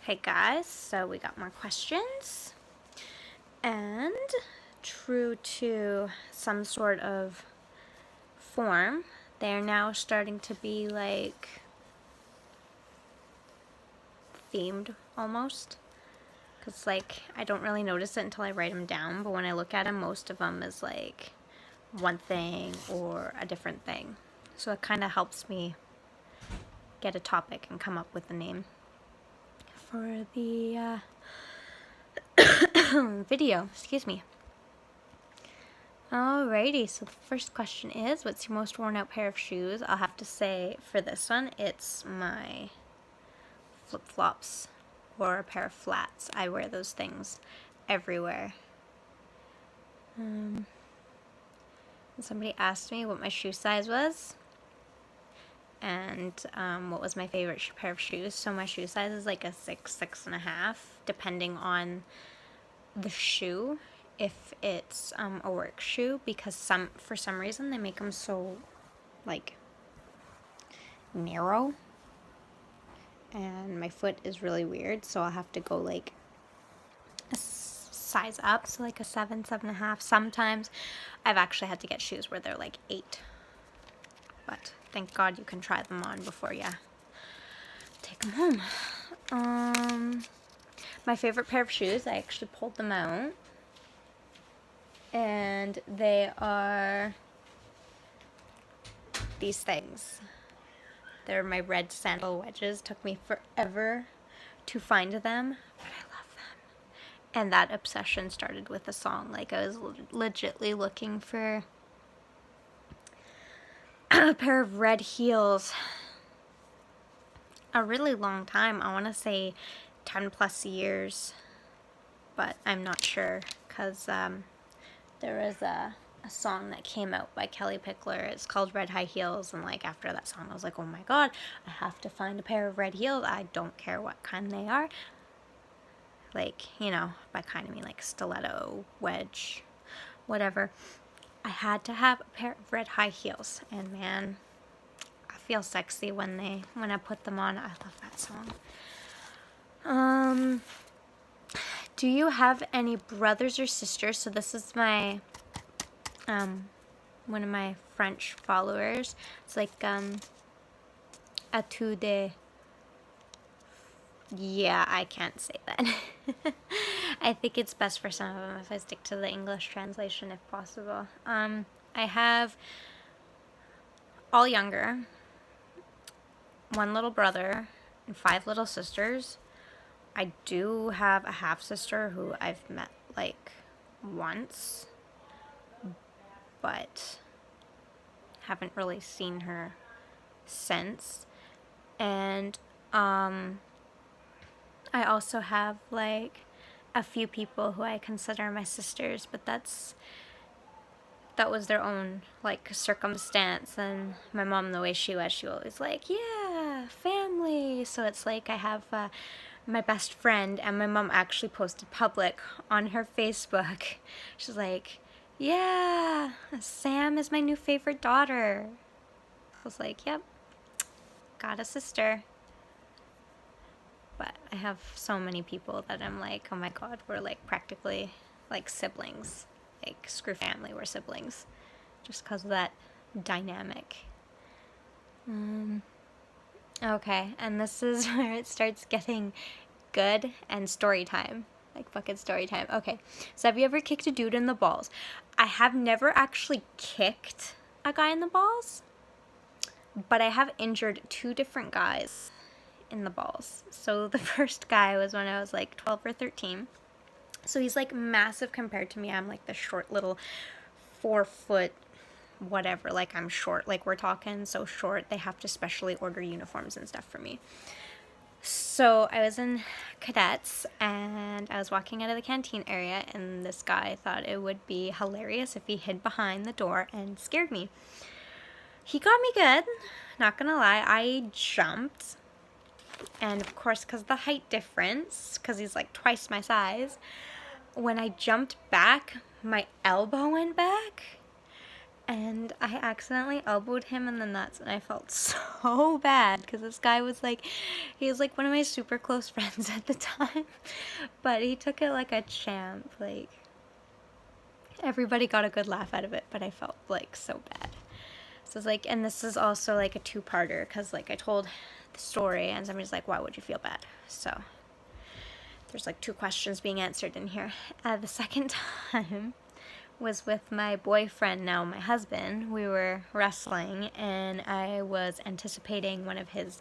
Okay guys, so we got more questions, and true to some sort of form, they're now starting to be like themed almost, because like I don't really notice it until I write them down, but when I look at them, most of them is like one thing or a different thing, so it kind of helps me get a topic and come up with a name for the video. Excuse me. Alrighty, so the first question is, what's your most worn out pair of shoes? I'll have to say for this one, it's my flip-flops or a pair of flats. I wear those things everywhere. Somebody asked me what my shoe size was and what was my favorite pair of shoes. So my shoe size is like a 6.5, depending on the shoe. If it's a work shoe, because for some reason they make them so like narrow and my foot is really weird, so I'll have to go like a size up, so like a 7.5. Sometimes I've actually had to get shoes where they're like 8, but thank God you can try them on before you take them home. My favorite pair of shoes, I actually pulled them out, and they are these things. They're my red sandal wedges. Took me forever to find them, but I love them. And that obsession started with a song. Like, I was legitly looking for a pair of red heels a really long time. I want to say 10 plus years, but I'm not sure, because there was a song that came out by Kelly Pickler. It's called Red High Heels, and like after that song I was like, oh my god, I have to find a pair of red heels. I don't care what kind they are. Like, you know, by kind I mean like stiletto, wedge, whatever. I had to have a pair of red high heels, and man, I feel sexy when I put them on. I love that song. Do you have any brothers or sisters? So this is my one of my French followers. It's like Atout de... Yeah, I can't say that. I think it's best for some of them if I stick to the English translation if possible. I have all younger, one little brother, and 5 little sisters. I do have a half sister who I've met like once, but haven't really seen her since. And I also have like a few people who I consider my sisters, but that was their own like circumstance. And my mom, the way she was always like, yeah, family. So it's like I have my best friend, and my mom actually posted public on her Facebook. She's like, yeah, Sam is my new favorite daughter. I was like, yep, got a sister. But I have so many people that I'm like, oh my god, we're like practically like siblings. Like, screw family, we're siblings. Just because of that dynamic. Okay, and this is where it starts getting good and story time. Like, fucking story time. Okay, so have you ever kicked a dude in the balls? I have never actually kicked a guy in the balls, but I have injured 2 different guys in the balls. So the first guy was when I was like 12 or 13. So he's like massive compared to me. I'm like the short little 4 foot whatever. Like, I'm short. Like, we're talking so short they have to specially order uniforms and stuff for me. So I was in cadets, and I was walking out of the canteen area, and this guy thought it would be hilarious if he hid behind the door and scared me. He got me good, not gonna lie. I jumped, and of course, because of the height difference, because he's like twice my size, when I jumped back, my elbow went back, and I accidentally elbowed him in the nuts, and I felt so bad because this guy was like, he was like one of my super close friends at the time, but he took it like a champ. Like, everybody got a good laugh out of it, but I felt like so bad. So it's like, and this is also like a two-parter because like I told the story, and somebody's like, why would you feel bad? So there's like two questions being answered in here. The second time was with my boyfriend, now my husband. We were wrestling, and I was anticipating one of his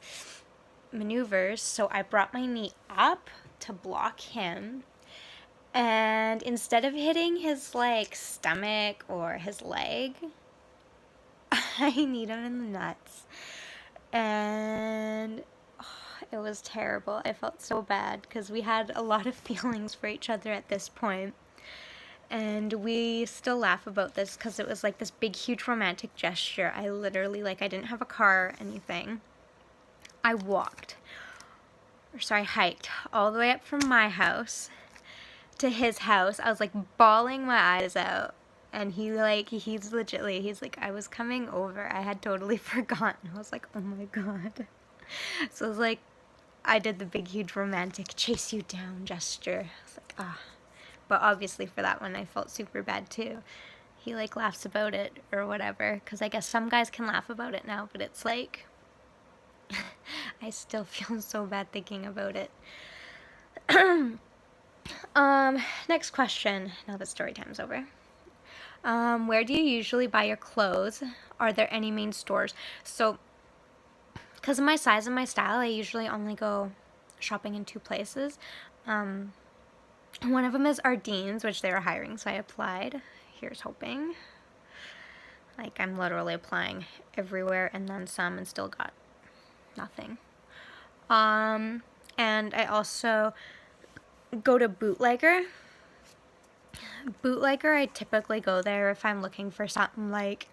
maneuvers, so I brought my knee up to block him, and instead of hitting his like stomach or his leg, I kneed him in the nuts, and it was terrible. I felt so bad because we had a lot of feelings for each other at this point. And we still laugh about this because it was like this big, huge romantic gesture. I literally, like, I didn't have a car or anything. I hiked all the way up from my house to his house. I was like bawling my eyes out. And he's like, I was coming over. I had totally forgotten. I was like, oh my God. So it was like, I did the big, huge romantic chase you down gesture. I was like, ah. But obviously for that one, I felt super bad too. He like laughs about it or whatever, because I guess some guys can laugh about it now, but it's like, I still feel so bad thinking about it. Next question, now that story time's over. Where do you usually buy your clothes? Are there any main stores? So, because of my size and my style, I usually only go shopping in two places. One of them is Ardene's, which they were hiring, so I applied. Here's hoping. Like, I'm literally applying everywhere and then some and still got nothing. And I also go to Bootlegger. Bootlegger, I typically go there if I'm looking for something like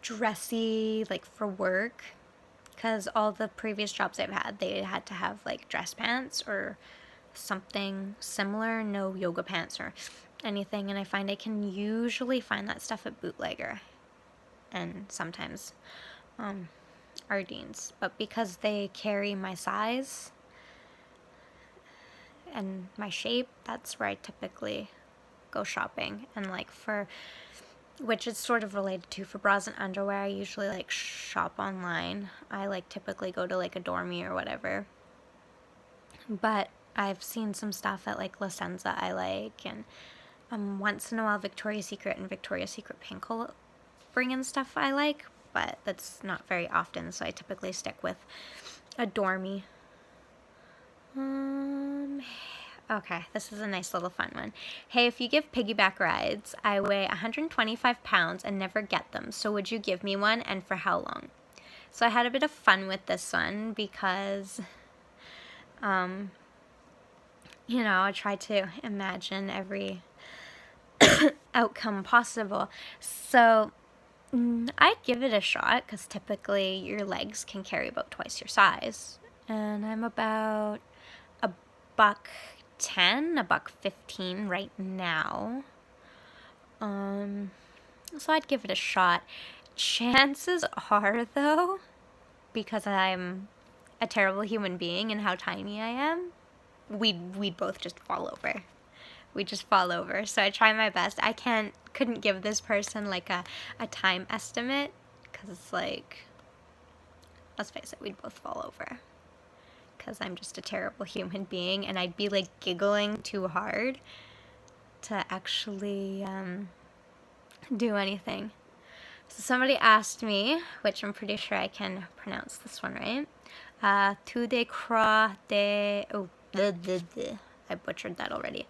dressy, like for work. Because all the previous jobs I've had, they had to have like dress pants or something similar, no yoga pants or anything, and I find I can usually find that stuff at Bootlegger and sometimes Ardene's, but because they carry my size and my shape, that's where I typically go shopping. And like for, which is sort of related to, for bras and underwear, I usually like shop online. I like typically go to like Adore Me or whatever, but I've seen some stuff at like La Senza I like, and once in a while Victoria's Secret and Victoria's Secret Pink will bring in stuff I like, but that's not very often, so I typically stick with Adore Me. Okay, this is a nice little fun one. Hey, if you give piggyback rides, I weigh 125 pounds and never get them, so would you give me one, and for how long? So I had a bit of fun with this one because you know, I try to imagine every outcome possible. So I'd give it a shot because typically your legs can carry about twice your size. And I'm about $1.10, $1.15 right now. So I'd give it a shot. Chances are, though, because I'm a terrible human being and how tiny I am, we'd both just fall over. We just fall over. So I try my best. I couldn't give this person like a time estimate because it's like, let's face it, we'd both fall over because I'm just a terrible human being, and I'd be like giggling too hard to actually do anything. So somebody asked me, which I'm pretty sure I can pronounce this one right. Tu de croix de... Oh, I butchered that already.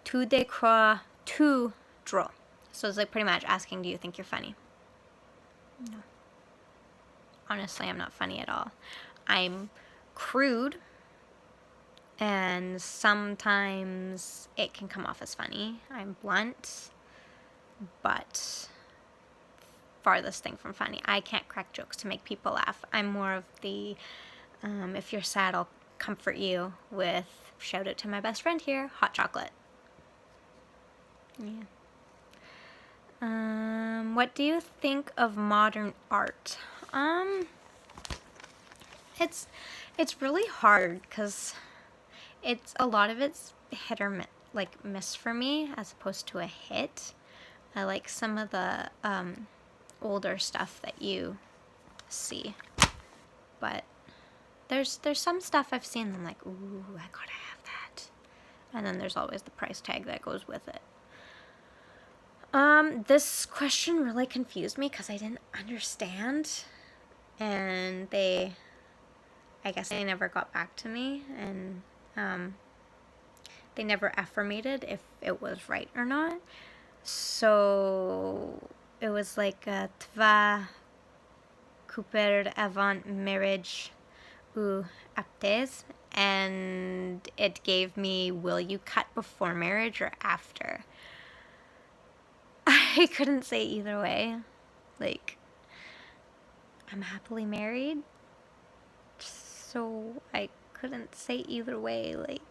Tu de croix tu drôle. So it's like pretty much asking, do you think you're funny? No. Honestly, I'm not funny at all. I'm crude, and sometimes it can come off as funny. I'm blunt, but farthest thing from funny. I can't crack jokes to make people laugh. I'm more of the, if you're sad, I'll comfort you with, shout out to my best friend here, hot chocolate. Yeah. What do you think of modern art? It's really hard because a lot of it's hit or miss for me as opposed to a hit. I like some of the older stuff that you see, but there's some stuff I've seen I'm like, ooh, I gotta have that, and then there's always the price tag that goes with it. This question really confused me because I didn't understand, and I guess they never got back to me, and they never affirmated if it was right or not. So it was like tva Cooper avant marriage ou aptes, and it gave me, will you cut before marriage or after? I couldn't say either way. Like, I'm happily married, so I couldn't say either way. Like,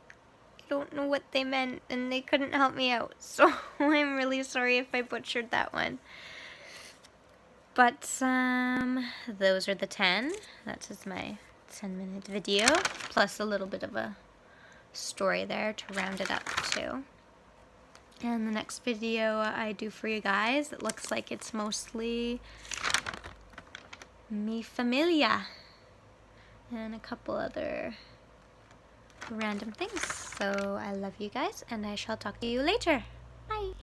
I don't know what they meant, and they couldn't help me out, so I'm really sorry if I butchered that one. But those are the 10. That is my 10-minute video, plus a little bit of a story there to round it up too. And the next video I do for you guys, it looks like it's mostly mi familia and a couple other random things. So I love you guys, and I shall talk to you later.